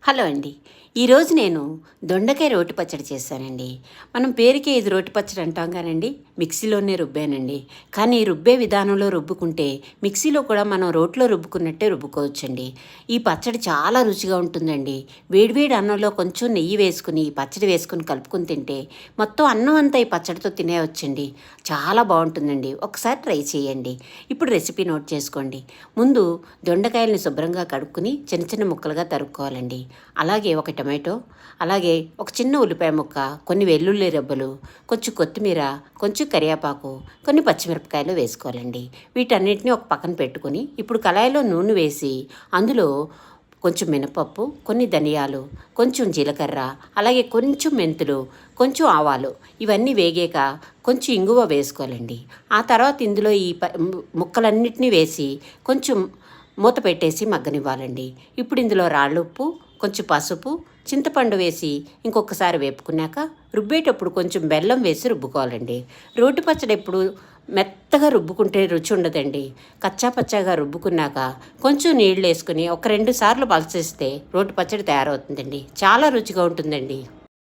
Hello అండి. ఈరోజు నేను దొండకాయ రోటి పచ్చడి చేశానండి. మనం పేరుకే ఇది రోటి పచ్చడి అంటాం కానండి, మిక్సీలోనే రుబ్బానండి. కానీ రుబ్బే విధానంలో రుబ్బుకుంటే మిక్సీలో కూడా మనం రోట్లో రుబ్బుకున్నట్టే రుబ్బుకోవచ్చండి. ఈ పచ్చడి చాలా రుచిగా ఉంటుందండి. వేడివేడి అన్నంలో కొంచెం నెయ్యి వేసుకుని పచ్చడి వేసుకుని కలుపుకుని తింటే మొత్తం అన్నం అంతా ఈ పచ్చడితో తినేయవచ్చండి. చాలా బాగుంటుందండి. ఒకసారి ట్రై చేయండి. ఇప్పుడు రెసిపీ నోట్ చేసుకోండి. ముందు దొండకాయలని శుభ్రంగా కడుక్కుని చిన్న చిన్న ముక్కలుగా తరుక్కోవాలండి. అలాగే ఒక టమాటో, అలాగే ఒక చిన్న ఉల్లిపాయ ముక్క, కొన్ని వెల్లుల్లి రెబ్బలు, కొంచెం కొత్తిమీర, కొంచెం కరివేపాకు, కొన్ని పచ్చిమిరపకాయలు వేసుకోవాలండి. వీటన్నిటిని ఒక పక్కన పెట్టుకొని ఇప్పుడు కళాయిలో నూనె వేసి అందులో కొంచెం మినపప్పు, కొన్ని ధనియాలు, కొంచెం జీలకర్ర, అలాగే కొంచెం మెంతులు, కొంచెం ఆవాలు ఇవన్నీ వేగాక కొంచెం ఇంగువ వేసుకోవాలండి. ఆ తర్వాత ఇందులో ఈ ముక్కలన్నిటినీ వేసి కొంచెం మూత పెట్టేసి మగ్గనివ్వాలండి. ఇప్పుడు ఇందులో రాళ్ళుప్పు, కొంచెం పసుపు, చింతపండు వేసి ఇంకొకసారి వేపుకున్నాక రుబ్బేటప్పుడు కొంచెం బెల్లం వేసి రుబ్బుకోవాలండి. రోటి పచ్చడి ఎప్పుడు మెత్తగా రుబ్బుకుంటే రుచి ఉండదండి. కచ్చా పచ్చాగా రుబ్బుకున్నాక కొంచెం నీళ్ళు వేసుకుని ఒక 2 సార్లు పలచేస్తే రోటి పచ్చడి తయారవుతుందండి. చాలా రుచిగా ఉంటుందండి.